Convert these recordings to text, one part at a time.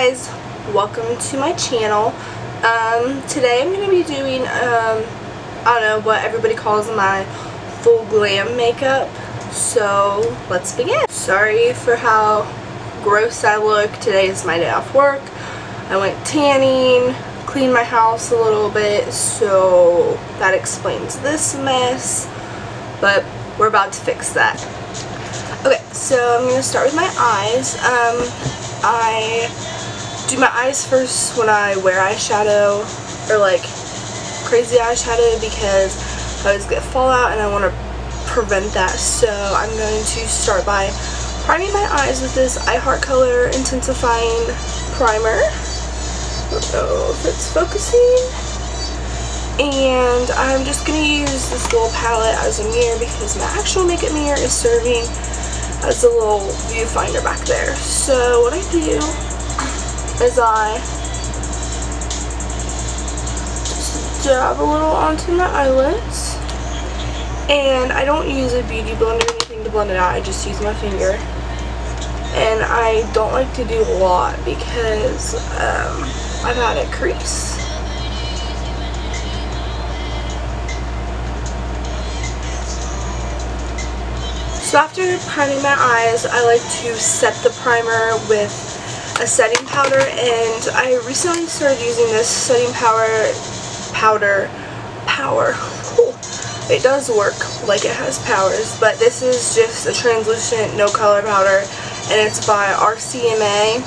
guys, welcome to my channel. Today I'm going to be doing, I don't know, what everybody calls my full glam makeup. So let's begin. Sorry for how gross I look. Today is my day off work. I went tanning, cleaned my house a little bit, so that explains this mess. But we're about to fix that. Okay, so I'm going to start with my eyes. I do my eyes first when I wear eyeshadow, or like crazy eyeshadow, because I always get fallout and I want to prevent that. So I'm going to start by priming my eyes with this I Heart Color Intensifying Primer. I don't know if it's focusing. And I'm just going to use this little palette as a mirror because my actual makeup mirror is serving as a little viewfinder back there. So what I do is I just dab a little onto my eyelids, and I don't use a beauty blender or anything to blend it out. I just use my finger, and I don't like to do a lot because I've had a crease. So after priming my eyes, I like to set the primer with a setting powder, and I recently started using this setting powder. It does work like it has powers, but this is just a translucent no color powder, and it's by RCMA,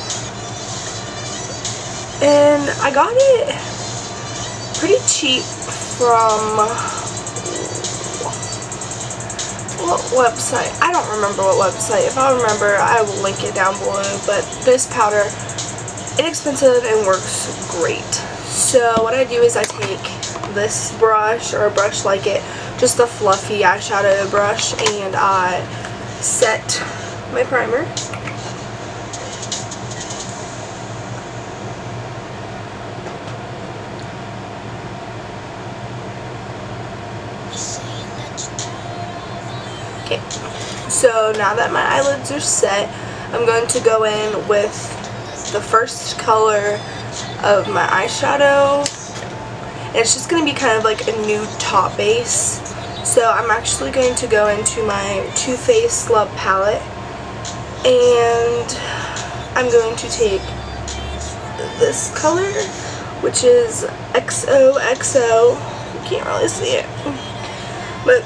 and I got it pretty cheap from what website? I don't remember what website. If I remember, I will link it down below. But this powder, inexpensive and works great. So what I do is I take this brush, or a brush like it, just a fluffy eyeshadow brush, and I set my primer. Okay, so now that my eyelids are set, I'm going to go in with the first color of my eyeshadow. And it's just going to be kind of like a nude top base. So I'm actually going to go into my Too Faced Love palette, and I'm going to take this color, which is XOXO. You can't really see it, but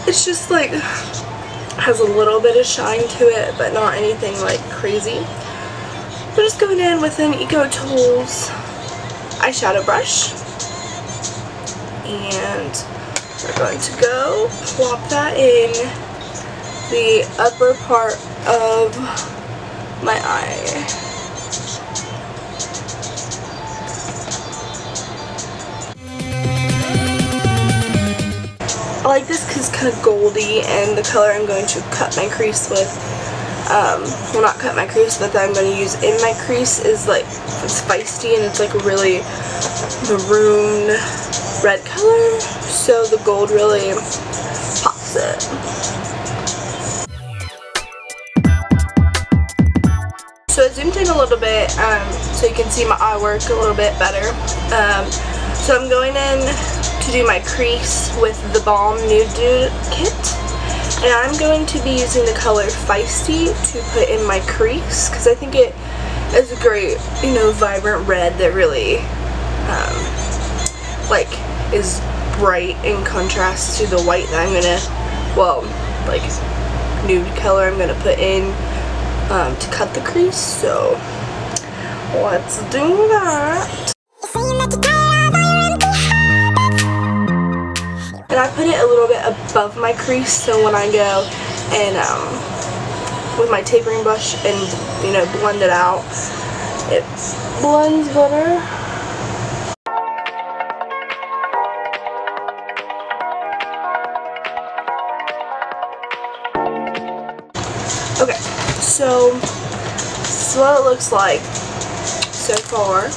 it's just like, has a little bit of shine to it, but not anything like crazy. We're just going in with an Eco Tools eyeshadow brush, and we're going to go plop that in the upper part of my eye. I like this because it's kind of goldy, and the color I'm going to cut my crease with, well, not cut my crease, but that I'm going to use in my crease is like, it's feisty and it's like a really maroon red color, so the gold really pops it. So I zoomed in a little bit so you can see my eye work a little bit better. So I'm going in to do my crease with the Balm Nude Dude kit, and I'm going to be using the color Feisty to put in my crease because I think it is a great, you know, vibrant red that really like is bright in contrast to the white that I'm gonna, well, like nude color I'm gonna put in to cut the crease. So let's do that. And I put it a little bit above my crease, so when I go and with my tapering brush and, you know, blend it out, it blends better. Okay, so this is what it looks like so far.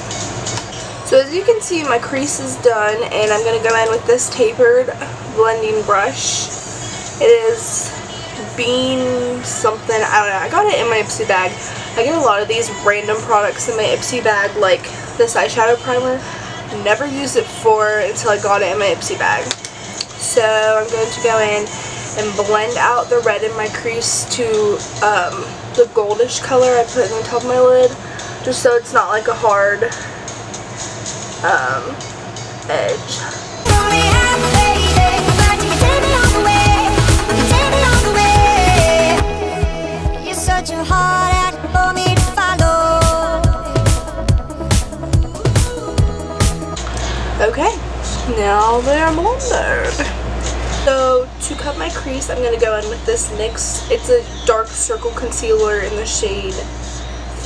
So as you can see, my crease is done, and I'm going to go in with this tapered blending brush. It is bean something, I don't know. I got it in my Ipsy bag. I get a lot of these random products in my Ipsy bag, like this eyeshadow primer. Never used it before until I got it in my Ipsy bag. So I'm going to go in and blend out the red in my crease to the goldish color I put in the top of my lid, just so it's not like a hard edge. Okay, now they're blended. So to cut my crease, I'm going to go in with this NYX. It's a dark circle concealer in the shade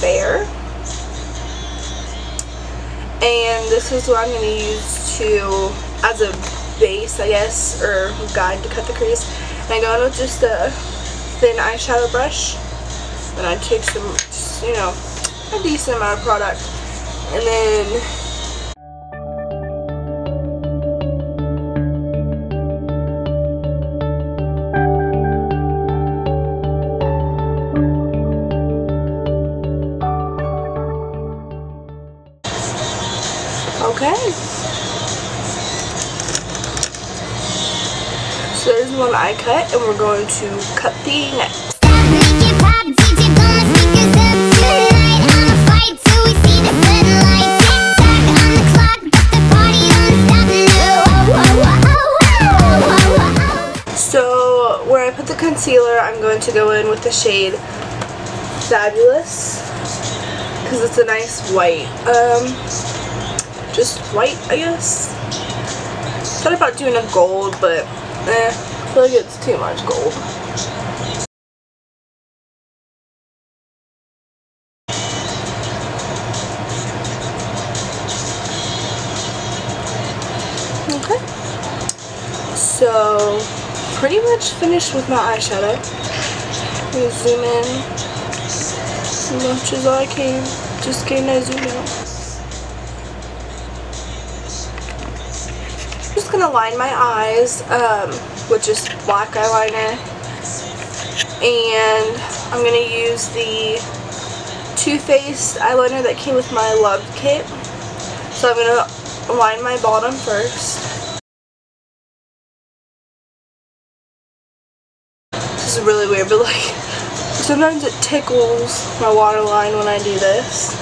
Fair. And this is what I'm going to use as a base, I guess, or guide to cut the crease. And I go in with just a thin eyeshadow brush. And I take some, you know, a decent amount of product. And then okay. So there's one I cut, and we're going to cut the next. So where I put the concealer, I'm going to go in with the shade Fabulous, because it's a nice white. Just white, I guess. Thought about doing a gold, but I feel like it's too much gold. Okay. So, pretty much finished with my eyeshadow. I'm gonna zoom in as much as I can. Just kidding, I zoom out. Just gonna line my eyes with just black eyeliner, and I'm gonna use the Too Faced eyeliner that came with my Love kit. So I'm gonna line my bottom first. This is really weird, but like sometimes it tickles my waterline when I do this.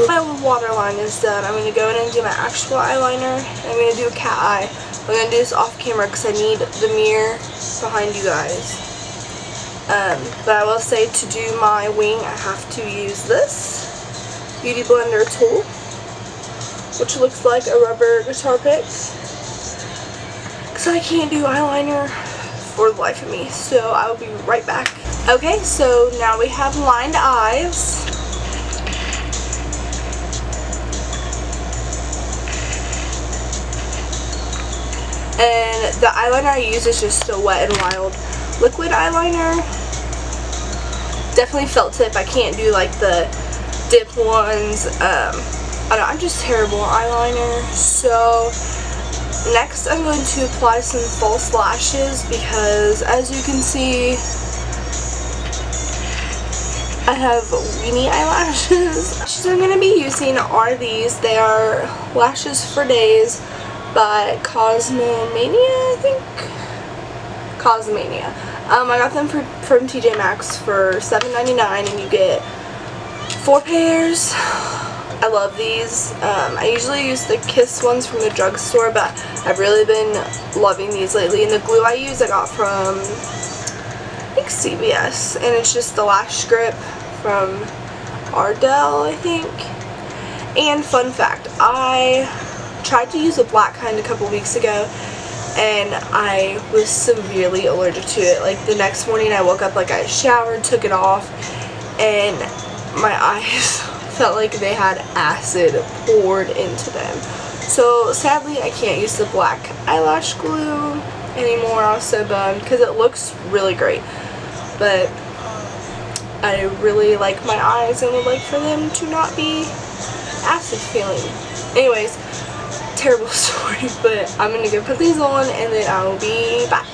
My waterline is done. I'm going to go in and do my actual eyeliner. I'm going to do a cat eye. I'm going to do this off camera because I need the mirror behind you guys. But I will say, to do my wing, I have to use this Beauty Blender tool, which looks like a rubber guitar pick, because I can't do eyeliner for the life of me. So I will be right back. Okay, so now we have lined eyes. And the eyeliner I use is just a Wet n Wild liquid eyeliner. Definitely felt tip. I can't do like the dip ones. I don't know, I'm just terrible at eyeliner. So next I'm going to apply some false lashes, because as you can see, I have weenie eyelashes. Lashes I'm going to be using are these. They are Lashes for Days by Cosmomania, I think. Cosmomania. I got them from TJ Maxx for $7.99, and you get 4 pairs. I love these. I usually use the Kiss ones from the drugstore, but I've really been loving these lately. And the glue I use I got from, I think, CVS, and it's just the lash grip from Ardell, I think. And fun fact, I tried to use a black kind a couple weeks ago, and I was severely allergic to it. Like the next morning I woke up, like I showered, took it off, and my eyes felt like they had acid poured into them. So sadly I can't use the black eyelash glue anymore. I was so bummed because it looks really great, but I really like my eyes and would like for them to not be acid feeling. Anyways, terrible story, but I'm gonna go put these on and then I'll be back.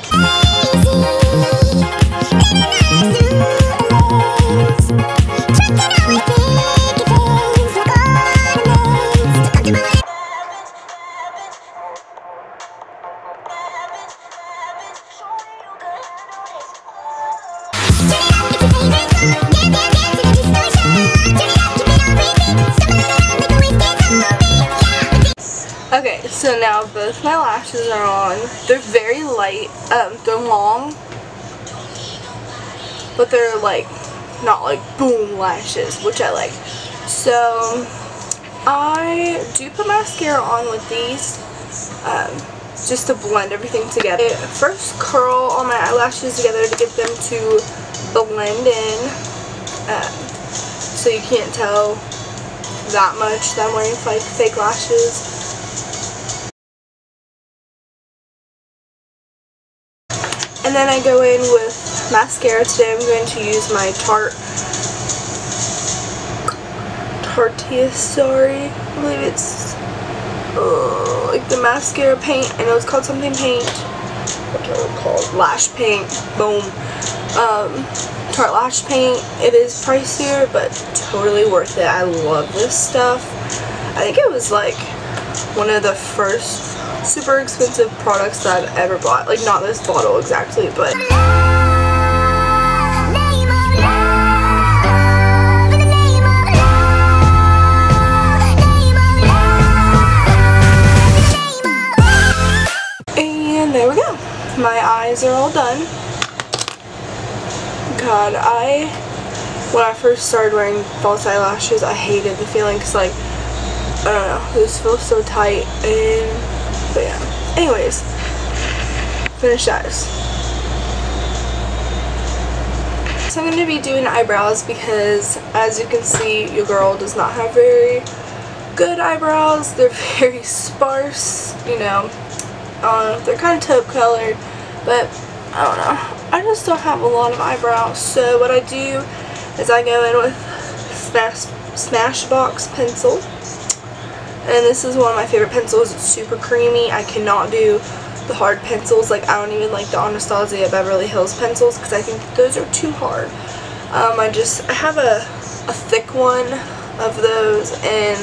Okay, so now both my lashes are on. They're very light. They're long, but they're like not like boom lashes, which I like. So I do put mascara on with these, just to blend everything together. I first curl all my eyelashes together to get them to blend in, so you can't tell that much that I'm wearing like fake lashes. And then I go in with mascara. Today I'm going to use my Tartier, I believe it's like the mascara paint. I know it's called something paint. What is it called? Lash paint. Boom. Tarte lash paint. It is pricier, but totally worth it. I love this stuff. I think it was like one of the first super expensive products that I've ever bought. Like, not this bottle exactly, but and there we go. My eyes are all done. God, when I first started wearing false eyelashes, I hated the feeling because, like, I don't know, this feels so tight. But yeah, anyways, finished eyes. So I'm going to be doing eyebrows because, as you can see, your girl does not have very good eyebrows. They're very sparse, you know. They're kind of taupe colored, but I don't know. I just don't have a lot of eyebrows. So what I do is I go in with Smashbox pencil. And this is one of my favorite pencils. It's super creamy. I cannot do the hard pencils. Like, I don't even like the Anastasia Beverly Hills pencils because I think those are too hard. I have a thick one of those, and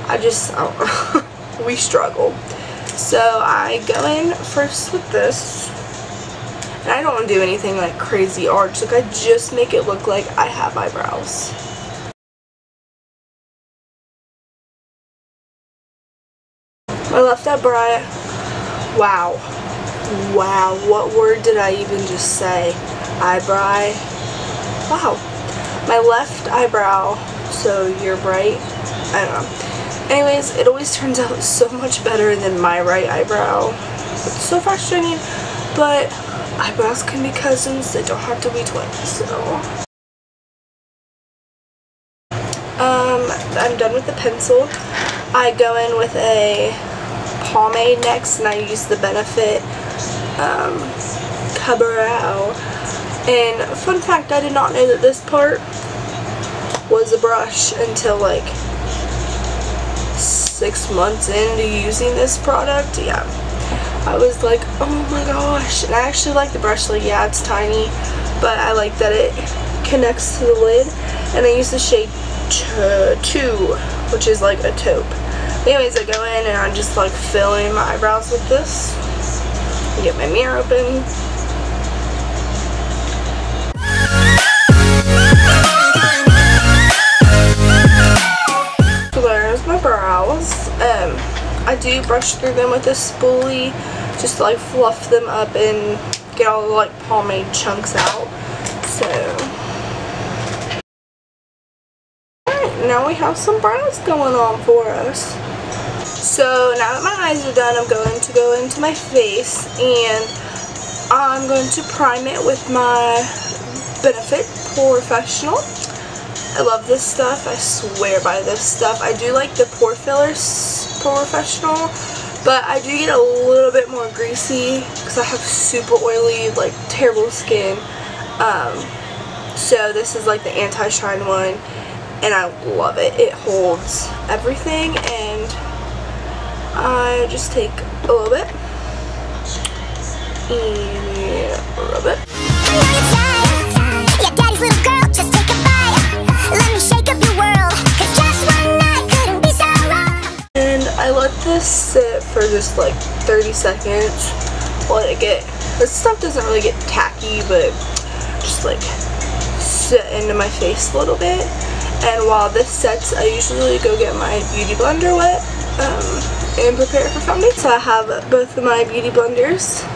I don't know. We struggle. So I go in first with this. And I don't do anything like crazy arch. Like, I just make it look like I have eyebrows. My left eyebrow, wow, what word did I even just say? Eyebrow, wow. My left eyebrow, so you're right, I don't know. Anyways, it always turns out so much better than my right eyebrow. It's so frustrating, but eyebrows can be cousins, they don't have to be twins, so. I'm done with the pencil. I go in with a pomade next, and I use the Benefit Eyebrow. And fun fact, I did not know that this part was a brush until like 6 months into using this product. Yeah, I was like, oh my gosh. And I actually like the brush. Like, yeah, it's tiny, but I like that it connects to the lid. And I use the shade 2, which is like a taupe. Anyways, I go in and I'm just like filling my eyebrows with this. Get my mirror open. So there's my brows. I do brush through them with a spoolie just to like fluff them up and get all the like pomade chunks out. So alright, now we have some brows going on for us. So now that my eyes are done, I'm going to go into my face, and I'm going to prime it with my Benefit Professional. I love this stuff. I swear by this stuff. I do like the Pore Fillers Professional, but I do get a little bit more greasy because I have super oily, like terrible skin. So this is like the anti-shine one, and I love it. It holds everything, and I just take a little bit and rub it. I let this sit for just like 30 seconds. Let it get, this stuff doesn't really get tacky, but just like sit into my face a little bit. And while this sets, I usually go get my beauty blender wet and prepare for foundation. So I have both of my beauty blenders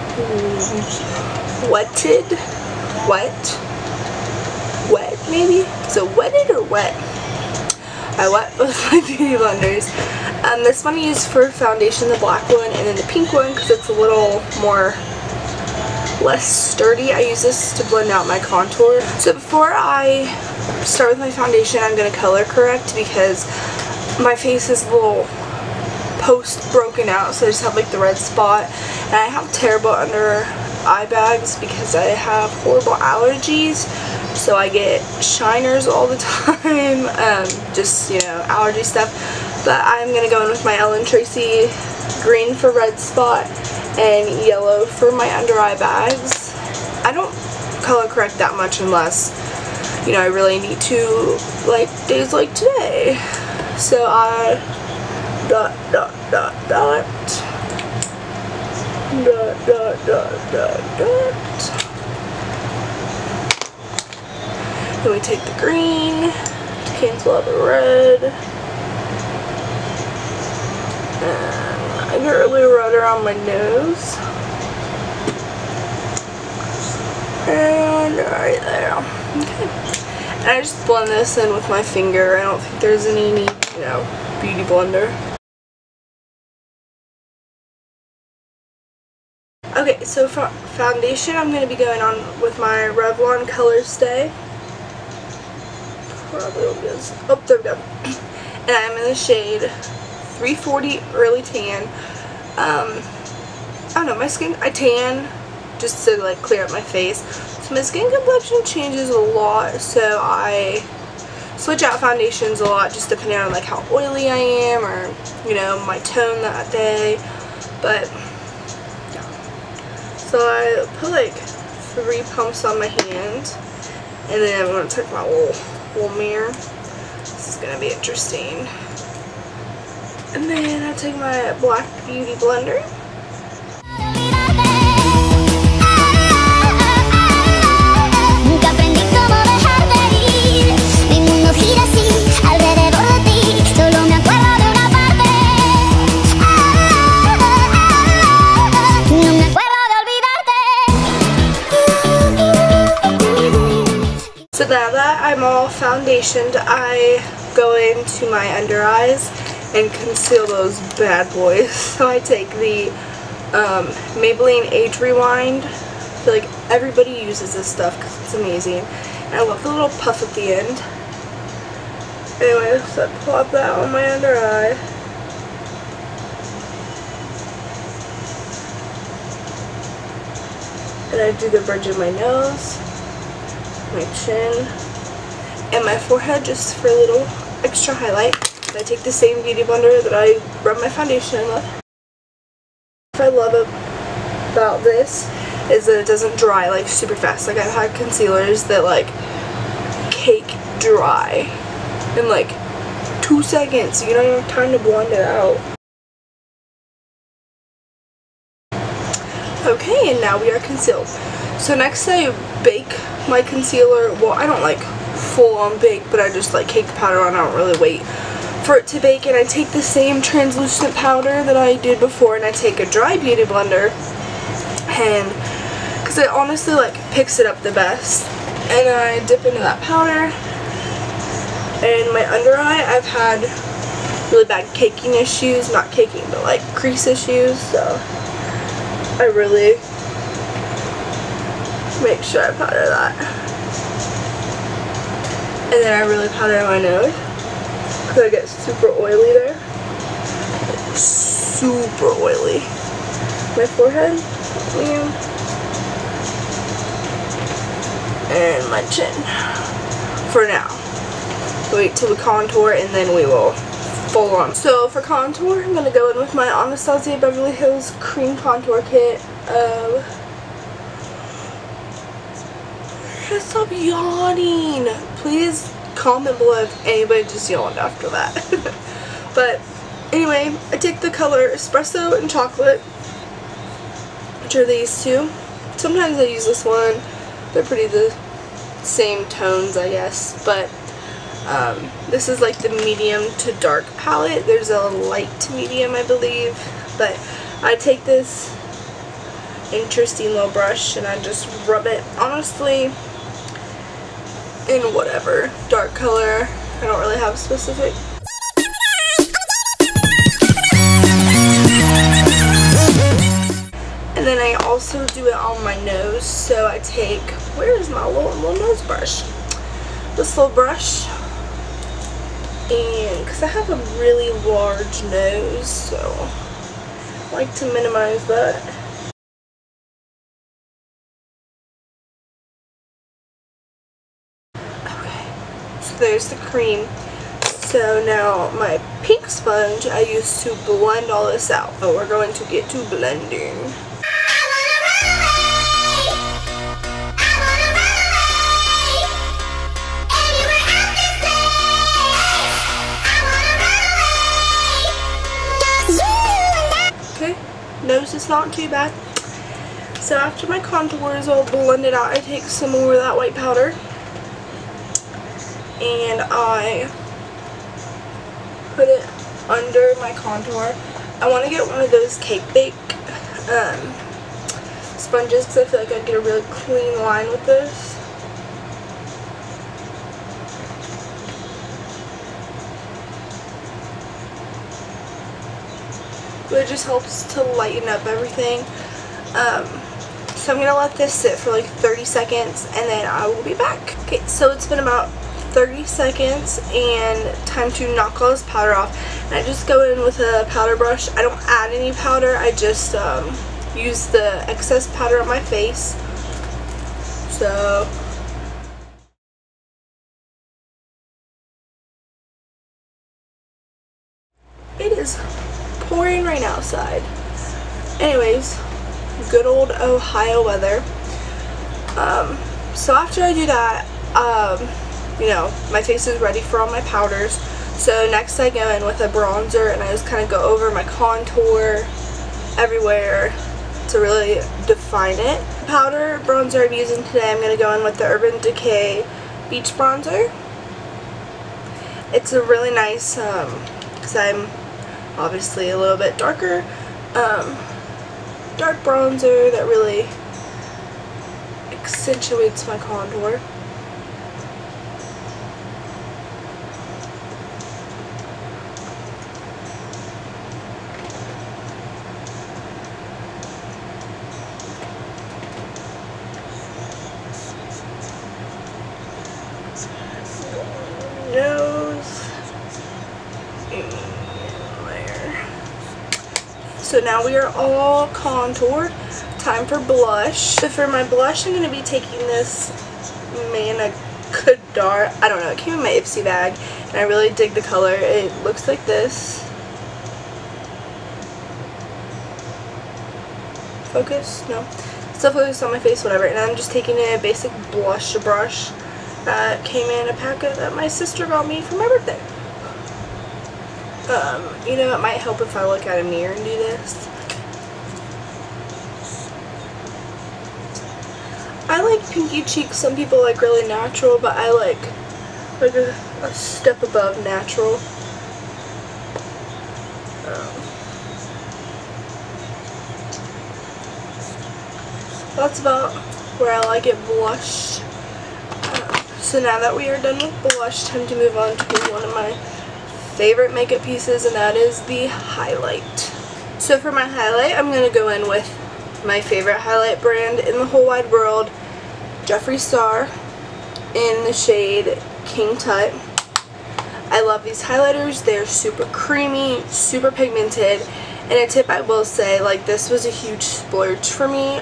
wet maybe? Is it wetted or wet? I wet both my beauty blenders. This one I use for foundation, the black one, and then the pink one because it's a little more less sturdy. I use this to blend out my contour. So before I start with my foundation, I'm going to color correct because my face is a little post broken out, so I just have like the red spot, and I have terrible under eye bags because I have horrible allergies, so I get shiners all the time, just, you know, allergy stuff. But I'm going to go in with my Ellen Tracy green for red spot and yellow for my under eye bags. I don't color correct that much unless, you know, I really need to, like days like today. So I dot dot dot dot dot dot dot dot dot. Then we take the green to cancel out the red. And I get really red around my nose. And right there. Okay. And I just blend this in with my finger. I don't think there's any need, you know, beauty blender. Okay, so for foundation, I'm going to be going on with my Revlon Color Stay. Probably won't be as, oh, there we go. And I'm in the shade 340 Early Tan. I don't know, my skin, I tan just to like clear up my face. So my skin complexion changes a lot, so I switch out foundations a lot just depending on like how oily I am or, you know, my tone that day. But yeah. So I put like 3 pumps on my hand, and then I'm going to take my little mirror. This is going to be interesting. And then I take my black beauty blender. So now that I'm all foundationed, I go into my under eyes and conceal those bad boys. So I take the Maybelline Age Rewind. I feel like everybody uses this stuff because it's amazing. And I love the little puff at the end. Anyway, so I plop that on my under eye. And I do the bridge of my nose, my chin, and my forehead just for a little extra highlight. And I take the same beauty blender that I rub my foundation in with. What I love about this is that it doesn't dry like super fast. Like I've had concealers that like cake dry in like 2 seconds. You don't even have time to blend it out. Okay, and now we are concealed. So next I bake my concealer. Well, I don't like full on bake, but I just like cake the powder on. I don't really wait for it to bake, and I take the same translucent powder that I did before, and I take a dry beauty blender, and because it honestly like picks it up the best, and I dip into that powder. And my under eye, I've had really bad caking issues, not caking but like crease issues, so I really make sure I powder that. And then I really powder my nose because I get super oily there. Super oily. My forehead. And my chin. For now. Wait till we contour and then we will full on. So for contour, I'm going to go in with my Anastasia Beverly Hills Cream Contour Kit. Stop yawning. Please comment below if anybody just yawned after that. But Anyway, I take the color Espresso and Chocolate, which are these two. Sometimes I use this one. They're pretty the same tones, I guess, but this is like the medium to dark palette. There's a light to medium, I believe, but I take this interesting little brush and I just rub it, honestly, in whatever dark color. I don't really have a specific. And then I also do it on my nose, so I take, where is my little nose brush? This little brush, and because I have a really large nose, so I like to minimize that. Okay, so there's the cream. So now my pink sponge I use to blend all this out. So we're going to get to blending. Okay, nose is not too bad. So after my contour is all blended out, I take some more of that white powder and I put it under my contour. I want to get one of those cake bake sponges because I feel like I'd get a really clean line with this. But it just helps to lighten up everything. So I'm going to let this sit for like 30 seconds and then I will be back. Okay, so it's been about 30 seconds and time to knock all this powder off. And I just go in with a powder brush. I don't add any powder, I just use the excess powder on my face. So it is pouring rain outside. Anyways, good old Ohio weather. So after I do that, you know, my face is ready for all my powders. So next I go in with a bronzer and I just kind of go over my contour everywhere to really define it. Powder bronzer I'm using today, I'm going to go in with the Urban Decay Beach Bronzer. It's a really nice, because I'm obviously a little bit darker, dark bronzer that really accentuates my contour. Nose and there. So now we are all contoured. Time for blush. So for my blush, I'm going to be taking this Manna Kadar. I don't know, it came in my Ipsy bag and I really dig the color. It looks like this. Focus? No. Still focus on my face, whatever. And I'm just taking a basic blush brush that came in a packet that my sister got me for my birthday. You know, it might help if I look at a mirror and do this. I like pinky cheeks. Some people like really natural, but I like a step above natural. That's about where I like it blushed. So now that we are done with blush, time to move on to one of my favorite makeup pieces, and that is the highlight. So for my highlight, I'm going to go in with my favorite highlight brand in the whole wide world, Jeffree Star, in the shade King Tut. I love these highlighters. They're super creamy, super pigmented, and a tip I will say, like, this was a huge splurge for me.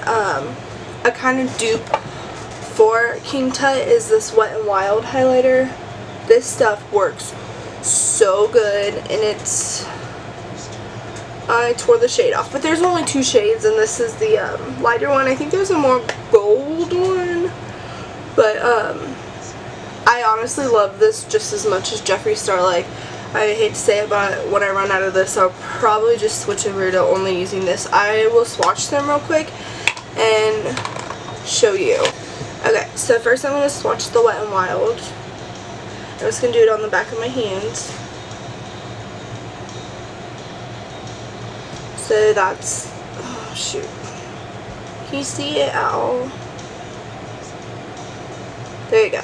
A kind of dupe for King Tut is this Wet n Wild highlighter. This stuff works so good, and it's, I tore the shade off, but there's only two shades, and this is the lighter one. I think there's a more gold one, but I honestly love this just as much as Jeffree Star. Like, I hate to say it, but when I run out of this, I'll probably just switch over to only using this. I will swatch them real quick and show you. Okay, so first I'm going to swatch the Wet n Wild. I'm just going to do it on the back of my hands. So that's, oh shoot. Can you see it at all? There you go.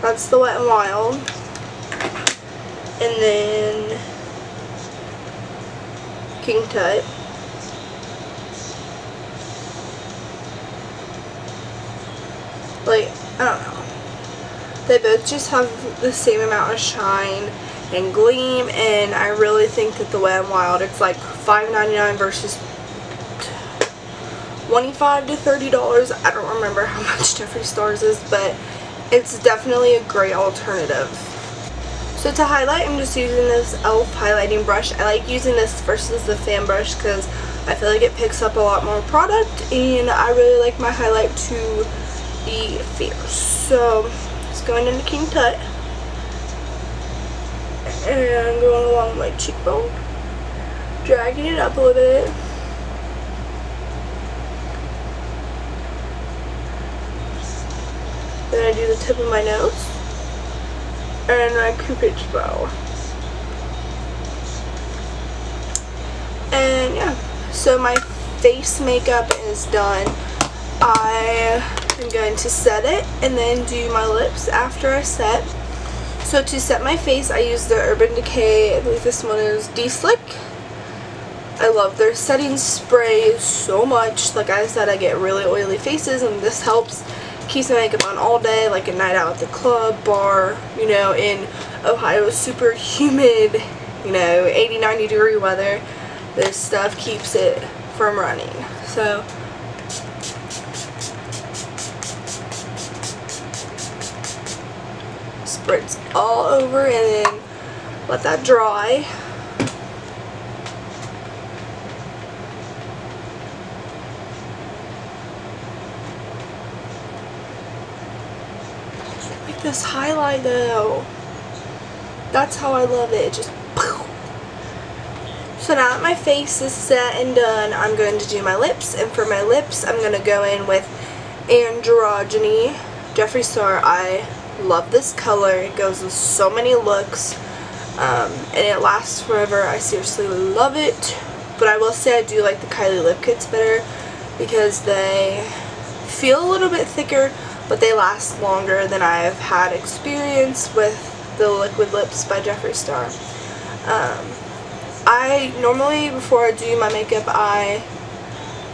That's the Wet n Wild. And then King Tut. Like, I don't know. They both just have the same amount of shine and gleam, and I really think that the Wet n Wild, it's like $5.99 versus $25 to $30. I don't remember how much Jeffree Star's is, but it's definitely a great alternative. So to highlight, I'm just using this e.l.f. highlighting brush. I like using this versus the fan brush because I feel like it picks up a lot more product, and I really like my highlight to be fierce. So it's going into King Tut and going along my cheekbone, dragging it up a little bit. Then I do the tip of my nose and my Cupid's bow. And yeah, so my face makeup is done. I am going to set it and then do my lips after I set. So to set my face, I use the Urban Decay, I believe this one is D-Slick. I love their setting spray so much. Like I said, I get really oily faces, and this helps. Keeps my makeup on all day, like a night out at the club, bar, you know, in Ohio, super humid, you know, 80-90 degree weather. This stuff keeps it from running. So spritz all over and then let that dry. Like this highlight though, that's how I love it. Just poof. So now that my face is set and done, I'm going to do my lips, and for my lips I'm going to go in with Androgyny Jeffree Star. I love this color. It goes with so many looks, and it lasts forever. I seriously love it. But I will say I do like the Kylie lip kits better because they feel a little bit thicker, but they last longer than I've had experience with the liquid lips by Jeffree Star. I normally, before I do my makeup, I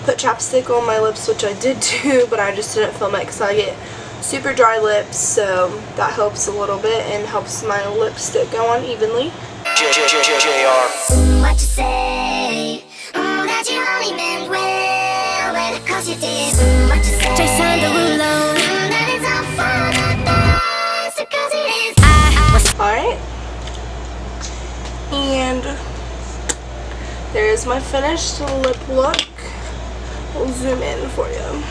put chapstick on my lips, which I did do, but I just didn't film it because I get super dry lips, so that helps a little bit and helps my lipstick go on evenly. What you say? That you only meant well, cause you did. What you say? Jason Derulo. That it's all for the best, because it is. Alright. And there's my finished lip look. I'll zoom in for you.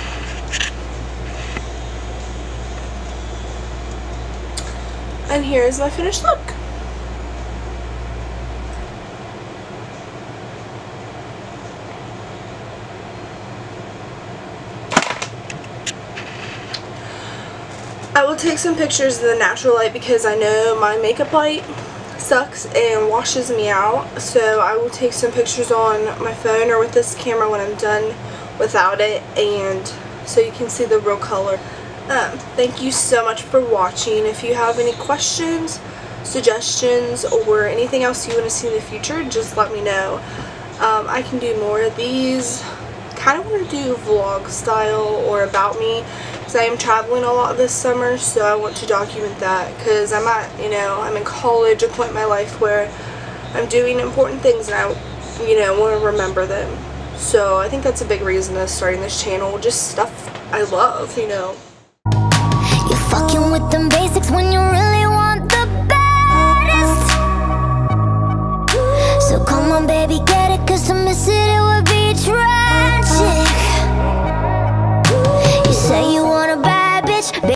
And here's my finished look. I will take some pictures in the natural light because I know my makeup light sucks and washes me out, so I will take some pictures on my phone or with this camera when I'm done without it, and so you can see the real color. Thank you so much for watching. If you have any questions, suggestions, or anything else you want to see in the future, just let me know. I can do more of these. Kind of want to do vlog style or about me, because I am traveling a lot this summer, so I want to document that, because I'm at, you know, I'm in college, a point in my life where I'm doing important things and I, you know, want to remember them. So I think that's a big reason of starting this channel, just stuff I love, you know. You're fucking with them basics when you really want the best. So come on baby, get it, cause I'm missing